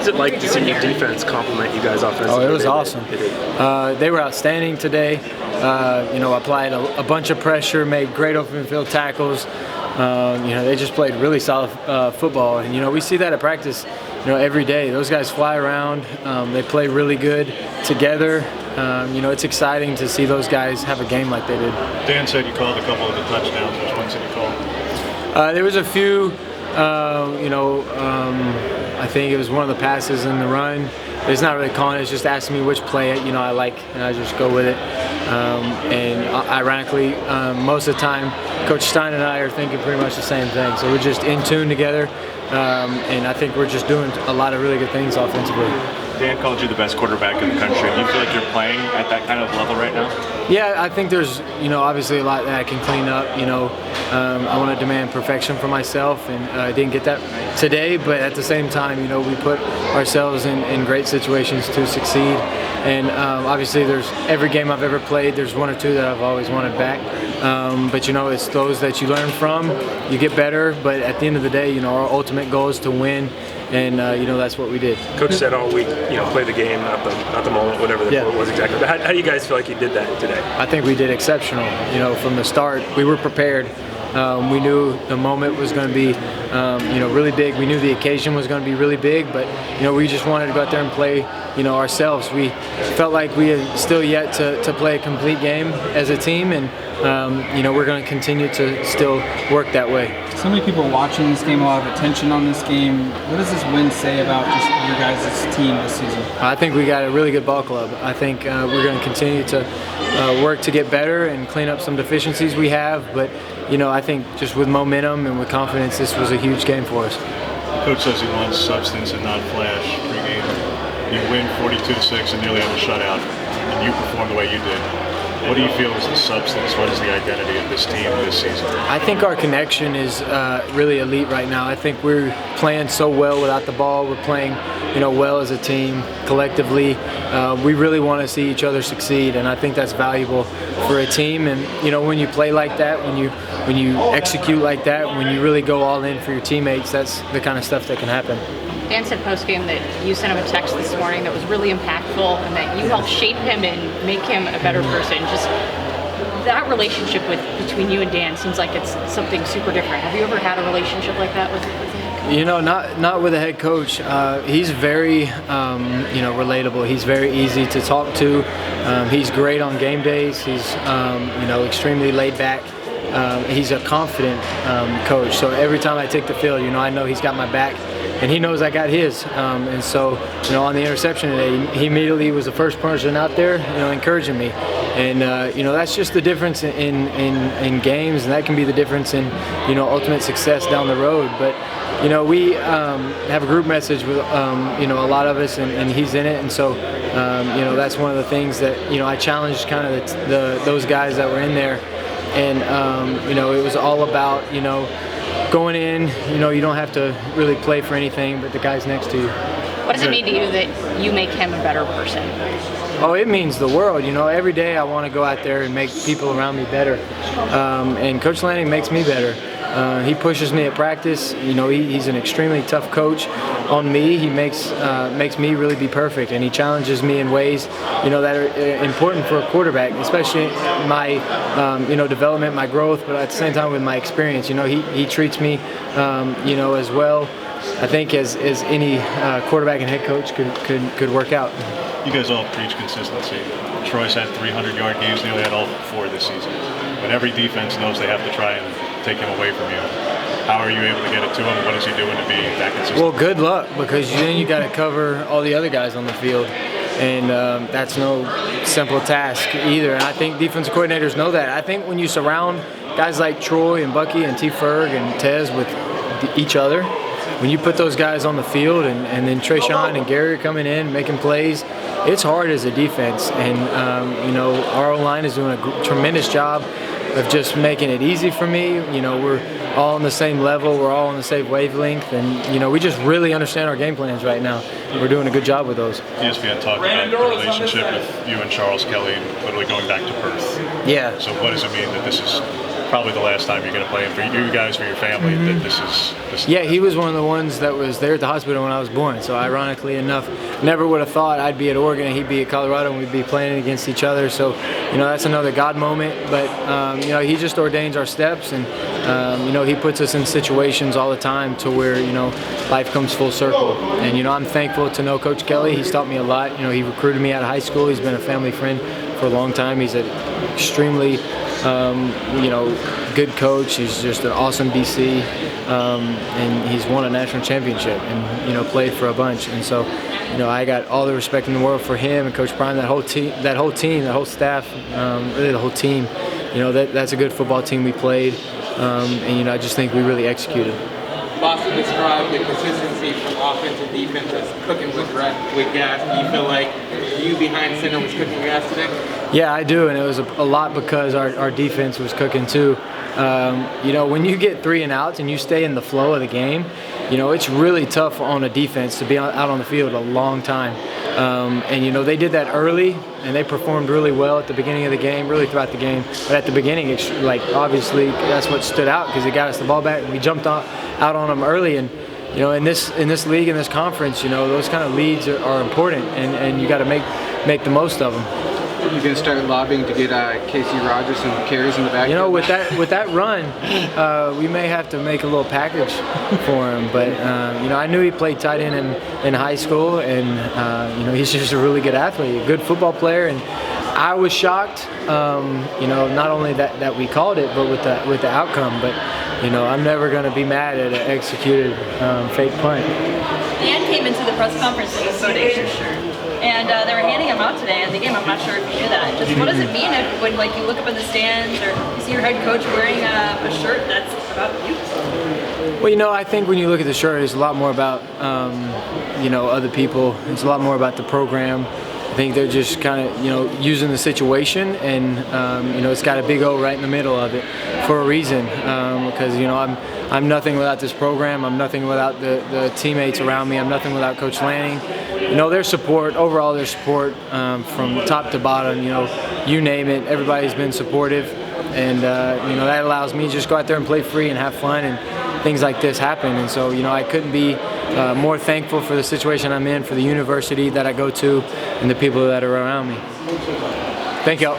What's it like to see your defense compliment you guys offensively? Oh, it was awesome. They were outstanding today. Applied a bunch of pressure, made great open field tackles. They just played really solid football. And, we see that at practice, every day. Those guys fly around. They play really good together. It's exciting to see those guys have a game like they did. Dan said you called a couple of the touchdowns. Which ones did you call? There was a few. I think it was one of the passes in the run. It's not really calling it. It's just asking me which play I like, and I just go with it. Ironically, most of the time, Coach Stein and I are thinking pretty much the same thing. So we're just in tune together, and I think we're just doing a lot of really good things offensively. Dan called you the best quarterback in the country. Do you feel like you're playing at that kind of level right now? Yeah, I think there's, obviously a lot that I can clean up. I want to demand perfection for myself, and I didn't get that today. But at the same time, we put ourselves in great situations to succeed. And obviously, there's every game I've ever played, there's one or two that I've always wanted back. But it's those that you learn from, you get better. But at the end of the day, our ultimate goal is to win. And that's what we did. Coach said all week, play the game, not the moment, whatever the quote was exactly. But how do you guys feel like you did that today? I think we did exceptional. From the start, we were prepared. We knew the moment was going to be, really big. We knew the occasion was going to be really big, but we just wanted to go out there and play, ourselves. We felt like we had still yet to play a complete game as a team, and we're going to continue to still work that way. So many people watching this game, a lot of attention on this game. What does this win say about just your guys' team this season? I think we got a really good ball club. I think we're going to continue to work to get better and clean up some deficiencies we have. But, I think just with momentum and with confidence, this was a huge game for us. The coach says he wants substance and not flash pregame. You win 42-6 and nearly have a shutout, and you perform the way you did. What do you feel is the substance? What is the identity of this team this season? I think our connection is really elite right now. I think we're playing so well without the ball. We're playing, well as a team collectively. We really want to see each other succeed, and I think that's valuable for a team. And when you play like that, when you execute like that, when you really go all in for your teammates, that's the kind of stuff that can happen. Dan said post-game that you sent him a text this morning that was really impactful and that you helped shape him and make him a better person. Just that relationship between you and Dan seems like it's something super different. Have you ever had a relationship like that with the head coach? Not with a head coach. He's very, relatable. He's very easy to talk to. He's great on game days. He's, extremely laid back. He's a confident coach. So every time I take the field, I know he's got my back. And he knows I got his, and so on the interception today, he immediately was the first person out there, encouraging me, and that's just the difference in games, and that can be the difference in ultimate success down the road. But we have a group message with a lot of us, and he's in it, and so that's one of the things that I challenged kind of those guys that were in there, and it was all about going in, you don't have to really play for anything but the guys next to you. What does it mean to you that you make him a better person? Oh, it means the world. Every day I want to go out there and make people around me better. And Coach Lanning makes me better. He pushes me at practice. He's an extremely tough coach on me. He makes me really be perfect, and he challenges me in ways that are important for a quarterback, especially my development, my growth, but at the same time with my experience. He treats me as well, I think, as any quarterback and head coach could work out. You guys all preach consistency. Troy's had 300-yard games, nearly had all 4 this season. But every defense knows they have to try and take him away from you. How are you able to get it to him? What is he doing to be that consistent? Well, good luck, because then you got to cover all the other guys on the field, and that's no simple task either. And I think defensive coordinators know that. I think when you surround guys like Troy and Bucky and T. Ferg and Tez with each other, when you put those guys on the field, and then Trayshawn and Gary are coming in making plays, it's hard as a defense. And our O-line is doing a tremendous job of just making it easy for me. We're all on the same level, we're all on the same wavelength, and we just really understand our game plans right now. We're doing a good job with those. ESPN talked about the relationship with you and Charles Kelly literally going back to birth. Yeah. So what does it mean that this is probably the last time you're going to play him. For you guys, for your family, that this is. Yeah, he was one of the ones that was there at the hospital when I was born. So ironically enough, never would have thought I'd be at Oregon and he'd be at Colorado and we'd be playing against each other. So, that's another God moment. But, he just ordains our steps and, he puts us in situations all the time to where, life comes full circle. And, I'm thankful to know Coach Kelly. He's taught me a lot. He recruited me out of high school. He's been a family friend for a long time. He's an extremely, good coach. He's just an awesome DC, and he's won a national championship and played for a bunch. And so, I got all the respect in the world for him and Coach Prime, that whole team, that whole staff, really the whole team. That's a good football team we played, and I just think we really executed. Boston described the consistency from offense and defense as cooking with gas. Do you feel like you behind center was cooking gas today? Yeah, I do, and it was a lot because our defense was cooking too. When you get 3 and outs and you stay in the flow of the game, it's really tough on a defense to be out on the field a long time. And they did that early, and they performed really well at the beginning of the game, really throughout the game. But at the beginning, obviously that's what stood out because it got us the ball back, and we jumped out on them early. And in this league, in this conference, those kind of leads are important, and you got to make the most of them. You're going to start lobbying to get Casey Rogers some carries in the back? With that run, we may have to make a little package for him. But I knew he played tight end in high school, and he's just a really good athlete, a good football player. And I was shocked, not only that we called it, but with the outcome. But I'm never going to be mad at an executed fake punt. Dan came into the press conference with a Bo Nix shirt. And they were handing him out today at the game. I'm not sure if you knew that. Just what does it mean when you look up in the stands or you see your head coach wearing a shirt that's about you? Well, I think when you look at the shirt, it's a lot more about, other people. It's a lot more about the program. I think they're just kind of, using the situation, and it's got a big O right in the middle of it for a reason. Because I'm nothing without this program. I'm nothing without the teammates around me. I'm nothing without Coach Lanning. Their support, from top to bottom. You name it, everybody's been supportive, and that allows me to just go out there and play free and have fun, and things like this happen. And so I couldn't be more thankful for the situation I'm in, for the university that I go to, and the people that are around me. Thank y'all.